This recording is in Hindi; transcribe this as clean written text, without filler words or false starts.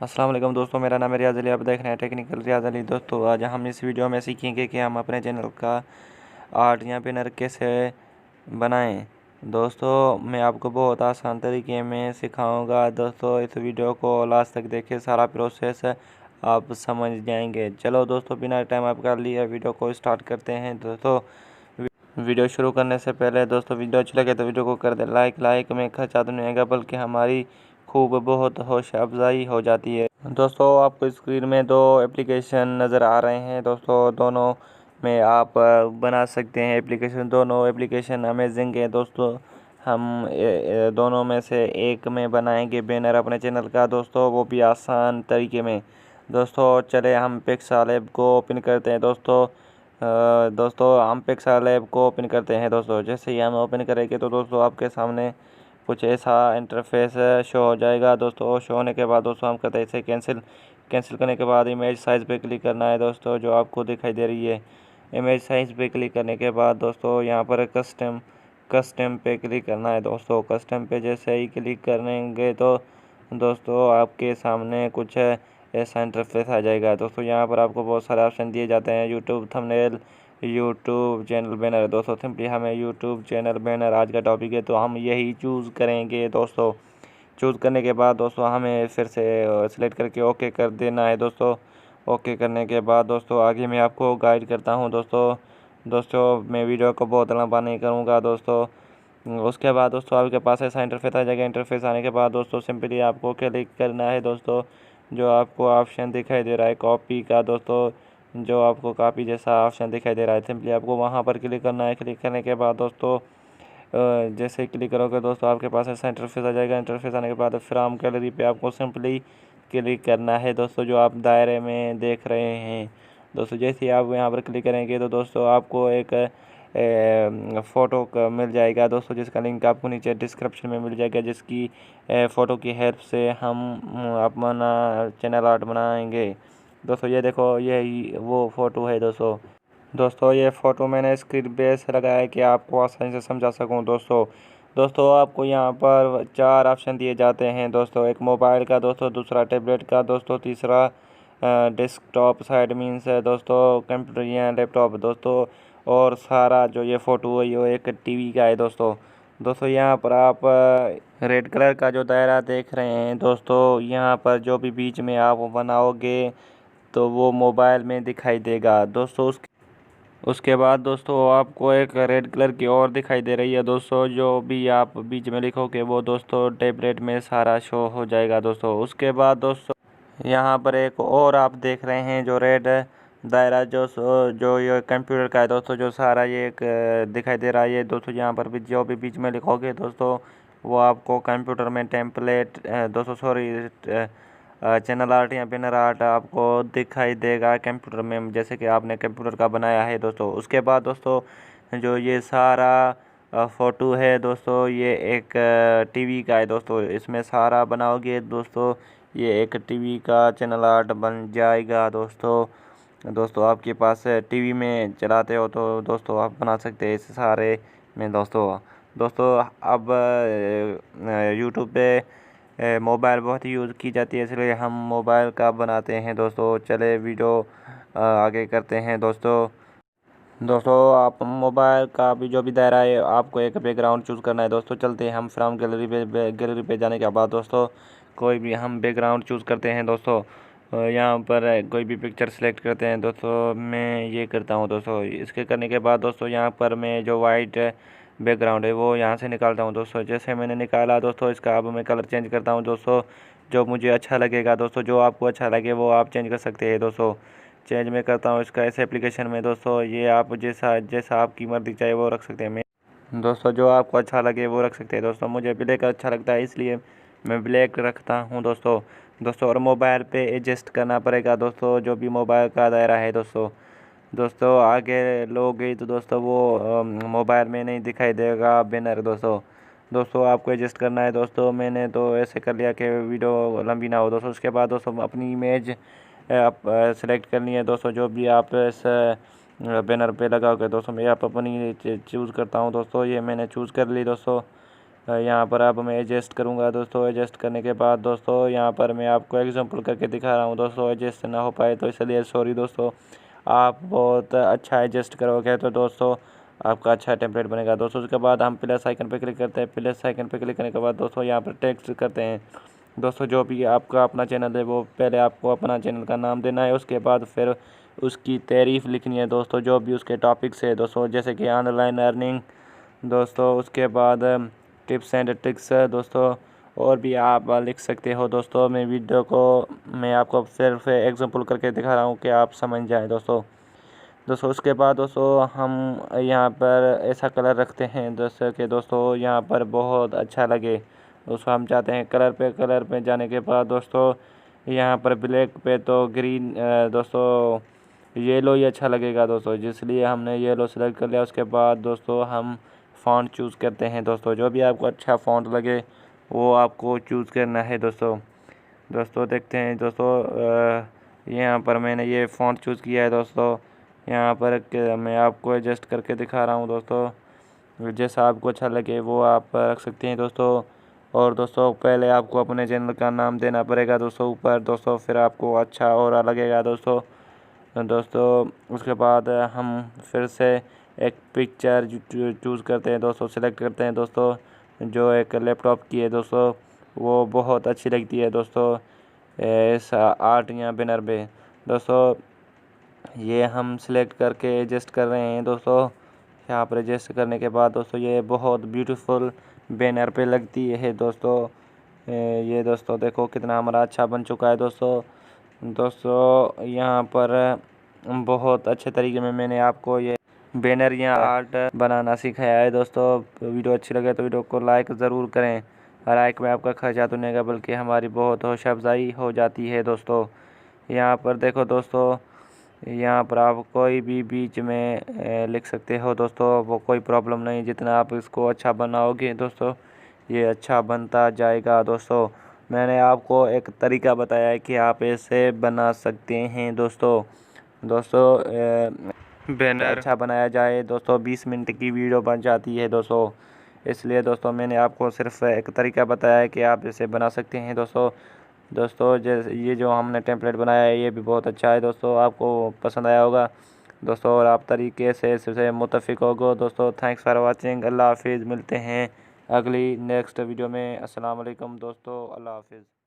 अस्सलाम वालेकुम दोस्तों, मेरा नाम है रियाज़ अली। आप देख रहे हैं टेक्निकल रियाज़ अली। दोस्तों आज हम इस वीडियो में सीखेंगे कि हम अपने चैनल का आर्ट या बैनर कैसे बनाएं। दोस्तों मैं आपको बहुत आसान तरीके में सिखाऊंगा। दोस्तों इस वीडियो को लास्ट तक देखिए, सारा प्रोसेस आप समझ जाएंगे। चलो दोस्तों बिना टाइम आप कर लिए वीडियो को स्टार्ट करते हैं। दोस्तों वीडियो शुरू करने से पहले दोस्तों वीडियो अच्छी लगे तो वीडियो को कर दे लाइक में खर्चा तो नहीं आएगा, बल्कि हमारी खूब बहुत हौसला अफजाई हो जाती है। दोस्तों आपको स्क्रीन में दो एप्लीकेशन नज़र आ रहे हैं। दोस्तों दोनों में आप बना सकते हैं एप्लीकेशन। दोनों एप्लीकेशन अमेजिंग है। दोस्तों हम दोनों में से एक में बनाएंगे बैनर अपने चैनल का, दोस्तों वो भी आसान तरीके में। दोस्तों चले हम पिक्सेलैब को ओपन करते हैं। दोस्तों हम पिक्सेलैब को ओपन करते हैं। दोस्तों जैसे ही हम ओपन करेंगे तो दोस्तों आपके सामने कुछ ऐसा इंटरफेस शो हो जाएगा। दोस्तों शो होने के बाद दोस्तों हम करते हैं इसे कैंसिल करने के बाद इमेज साइज़ पे क्लिक करना है। दोस्तों जो आपको दिखाई दे रही है इमेज साइज़ पे क्लिक करने के बाद दोस्तों यहाँ पर कस्टम पे क्लिक करना है। दोस्तों कस्टम पे जैसे ही क्लिक करेंगे तो दोस्तों आपके सामने कुछ ऐसा इंटरफेस आ जाएगा। दोस्तों यहाँ पर आपको बहुत सारे ऑप्शन दिए जाते हैं। YouTube thumbnail, YouTube channel banner. दोस्तों सिंपली हमें यूट्यूब चैनल बैनर आज का टॉपिक है तो हम यही चूज़ करेंगे। दोस्तों चूज़ करने के बाद दोस्तों हमें फिर से सिलेक्ट करके ओके कर देना है। दोस्तों ओके करने के बाद दोस्तों आगे मैं आपको गाइड करता हूँ। दोस्तों मैं वीडियो को बहुत लंबा नहीं करूँगा। दोस्तों उसके बाद दोस्तों आपके पास ऐसा इंटरफेस आ जाएगा। इंटरफेस आने के बाद दोस्तों सिंपली आपको क्लिक करना है। दोस्तों जो आपको ऑप्शन दिखाई दे रहा है कॉपी का, दोस्तों जो आपको कॉपी जैसा ऑप्शन दिखाई दे रहा है सिंपली आपको वहां पर क्लिक करना है। क्लिक करने के बाद दोस्तों जैसे क्लिक करोगे दोस्तों आपके पास ऐसा इंटरफेस आ जाएगा। इंटरफेस आने के बाद फ्रॉम गैलरी पे आपको सिंपली क्लिक करना है। दोस्तों जो आप दायरे में देख रहे हैं, दोस्तों जैसे ही आप यहाँ पर क्लिक करेंगे तो दोस्तों आपको एक फ़ोटो का मिल जाएगा। दोस्तों जिसका लिंक आपको नीचे डिस्क्रिप्शन में मिल जाएगा, जिसकी फ़ोटो की हेल्प से हम अपना चैनल आर्ट बनाएंगे। दोस्तों ये देखो यही वो फ़ोटो है। दोस्तों ये फ़ोटो मैंने स्क्रीन पे ऐसे लगाया है कि आपको आसानी से समझा सकूं। दोस्तों आपको यहाँ पर 4 ऑप्शन दिए जाते हैं। दोस्तों एक मोबाइल का, दोस्तों दूसरा टैबलेट का, दोस्तों तीसरा डेस्कटॉप साइड मीन्स है दोस्तों कंप्यूटर या लैपटॉप। दोस्तों और सारा जो ये फ़ोटो है ये एक टीवी का है। दोस्तों यहाँ पर आप रेड कलर का जो दायरा देख रहे हैं, दोस्तों यहाँ पर जो भी बीच में आप बनाओगे तो वो मोबाइल में दिखाई देगा। दोस्तों उसके बाद दोस्तों आपको एक रेड कलर की और दिखाई दे रही है। दोस्तों जो भी आप बीच में लिखोगे वो दोस्तों टैबलेट में सारा शो हो जाएगा। दोस्तों उसके बाद दोस्तों यहाँ पर एक और आप देख रहे हैं जो रेड दायरा जो ये कंप्यूटर का है। दोस्तों जो सारा ये एक दिखाई दे रहा है ये दोस्तों यहाँ पर भी जो भी बीच में लिखोगे दोस्तों वो आपको कंप्यूटर में टेम्पलेट दोस्तों सॉरी चैनल आर्ट या बैनर आर्ट आपको दिखाई देगा कंप्यूटर में, जैसे कि आपने कंप्यूटर का बनाया है। दोस्तों उसके बाद दोस्तों जो ये सारा फ़ोटो है दोस्तों ये एक टीवी का है। दोस्तों इसमें सारा बनाओगे दोस्तों ये एक टीवी का चैनल आर्ट बन जाएगा। दोस्तों आपके पास टीवी में चलाते हो तो दोस्तों आप बना सकते हैं इस सारे में। दोस्तों अब यूट्यूब पे मोबाइल बहुत ही यूज़ की जाती है, इसलिए हम मोबाइल का बनाते हैं। दोस्तों चले वीडियो आगे करते हैं। दोस्तों आप मोबाइल का भी जो भी दायरा है आपको एक बैकग्राउंड चूज़ करना है। दोस्तों चलते हैं हम फ्रॉम गैलरी पे जाने के बाद दोस्तों कोई भी हम बैकग्राउंड चूज़ करते हैं। दोस्तों यहाँ पर कोई भी पिक्चर सेलेक्ट करते हैं। दोस्तों मैं ये करता हूँ। दोस्तों इसके करने के बाद दोस्तों यहाँ पर मैं जो वाइट बैकग्राउंड है वो यहाँ से निकालता हूँ। दोस्तों जैसे मैंने निकाला दोस्तों इसका अब मैं कलर चेंज करता हूँ। दोस्तों जो मुझे अच्छा लगेगा, दोस्तों जो आपको अच्छा लगे वो आप चेंज कर सकते हैं। दोस्तों चेंज मैं करता हूँ इसका ऐसे एप्लीकेशन में। दोस्तों ये आप जैसा जैसा आपकी मर्ज़ी चाहे वो रख सकते हैं। मैं दोस्तों जो आपको अच्छा लगे वो रख सकते हैं। दोस्तों मुझे ब्लैक अच्छा लगता है इसलिए मैं ब्लैक रखता हूँ। दोस्तों और मोबाइल पे एडजस्ट करना पड़ेगा। दोस्तों जो भी मोबाइल का दायरा है दोस्तों आगे लोगे तो दोस्तों वो मोबाइल में नहीं दिखाई देगा बैनर। दोस्तों आपको एडजस्ट करना है। दोस्तों मैंने तो ऐसे कर लिया कि वीडियो लंबी ना हो। दोस्तों उसके बाद दोस्तों अपनी इमेज आप सेलेक्ट करनी है। दोस्तों जो भी आप इस बैनर पे लगाओगे दोस्तों मैं आप अपनी चूज़ करता हूँ। दोस्तों ये मैंने चूज़ कर ली। दोस्तों यहाँ पर अब मैं एडजस्ट करूँगा दोस्तों। एडजस्ट करने के बाद दोस्तों यहाँ पर मैं आपको एग्जांपल करके दिखा रहा हूँ दोस्तों। एडजस्ट ना हो पाए तो इसलिए सॉरी दोस्तों। आप बहुत अच्छा एडजस्ट करोगे तो दोस्तों आपका अच्छा टेम्पलेट बनेगा दोस्तों। उसके बाद हम प्लस आइकन पर क्लिक करते हैं। प्लस आइकन पर क्लिक करने के बाद दोस्तों यहाँ पर टेक्स्ट करते हैं दोस्तों। जो भी आपका अपना चैनल है वो पहले आपको अपना चैनल का नाम देना है। उसके बाद फिर उसकी तारीफ़ लिखनी है दोस्तों, जो भी उसके टॉपिक्स है दोस्तों, जैसे कि ऑनलाइन अर्निंग दोस्तों। उसके बाद टिप्स एंड ट्रिक्स दोस्तों, और भी आप लिख सकते हो दोस्तों। मैं आपको सिर्फ एग्जांपल करके दिखा रहा हूँ कि आप समझ जाएं दोस्तों। उसके बाद दोस्तों हम यहाँ पर ऐसा कलर रखते हैं जैसे कि दोस्तों यहाँ पर बहुत अच्छा लगे दोस्तों। हम चाहते हैं कलर पे जाने के बाद दोस्तों यहाँ पर ब्लैक पे तो ग्रीन दोस्तों येलो ही अच्छा लगेगा दोस्तों, जिसलिए हमने येलो सेलेक्ट कर लिया। उसके बाद दोस्तों हम फ़ॉन्ट चूज़ करते हैं दोस्तों। जो भी आपको अच्छा फ़ॉन्ट लगे वो आपको चूज़ करना है दोस्तों। देखते हैं दोस्तों, यहाँ पर मैंने ये फ़ॉन्ट चूज़ किया है दोस्तों। यहाँ पर मैं आपको एडजस्ट करके दिखा रहा हूँ दोस्तों। जैसा आपको अच्छा लगे वो आप रख सकते हैं दोस्तों। और दोस्तों पहले आपको अपने चैनल का नाम देना पड़ेगा दोस्तों ऊपर दोस्तों, फिर आपको अच्छा और लगेगा दोस्तों। उसके बाद हम फिर से एक पिक्चर चूज़ करते हैं दोस्तों, सेलेक्ट करते हैं दोस्तों, जो एक लैपटॉप की है दोस्तों। वो बहुत अच्छी लगती है दोस्तों इस आर्ट या बैनर पे दोस्तों। ये हम सिलेक्ट करके एडजस्ट कर रहे हैं दोस्तों। यहाँ पर एडजस्ट करने के बाद दोस्तों ये बहुत ब्यूटीफुल बैनर पे लगती है दोस्तों। ये दोस्तों देखो कितना हमारा अच्छा बन चुका है दोस्तों। यहाँ पर बहुत अच्छे तरीके में मैंने आपको ये बैनर या आर्ट बनाना सिखाया है दोस्तों। वीडियो अच्छी लगे तो वीडियो को लाइक ज़रूर करें। लाइक में आपका खर्चा तो नहीं, बल्कि हमारी बहुत हौसला अफजाई हो जाती है दोस्तों। यहाँ पर देखो दोस्तों, यहाँ पर आप कोई भी बीच में लिख सकते हो दोस्तों, वो कोई प्रॉब्लम नहीं। जितना आप इसको अच्छा बनाओगे दोस्तों ये अच्छा बनता जाएगा दोस्तों। मैंने आपको एक तरीका बताया है कि आप ऐसे बना सकते हैं दोस्तों। बैनर अच्छा बनाया जाए दोस्तों 20 मिनट की वीडियो बन जाती है दोस्तों। इसलिए दोस्तों मैंने आपको सिर्फ एक तरीका बताया है कि आप इसे बना सकते हैं दोस्तों। जैसे ये जो हमने टेम्पलेट बनाया है ये भी बहुत अच्छा है दोस्तों, आपको पसंद आया होगा दोस्तों, और आप तरीके से इससे मुत्तफिक होगो दोस्तों। Thanks for watching. अल्लाह हाफिज़। मिलते हैं अगली नेक्स्ट वीडियो में। अस्सलाम वालेकुम दोस्तों। अल्लाह हाफिज़।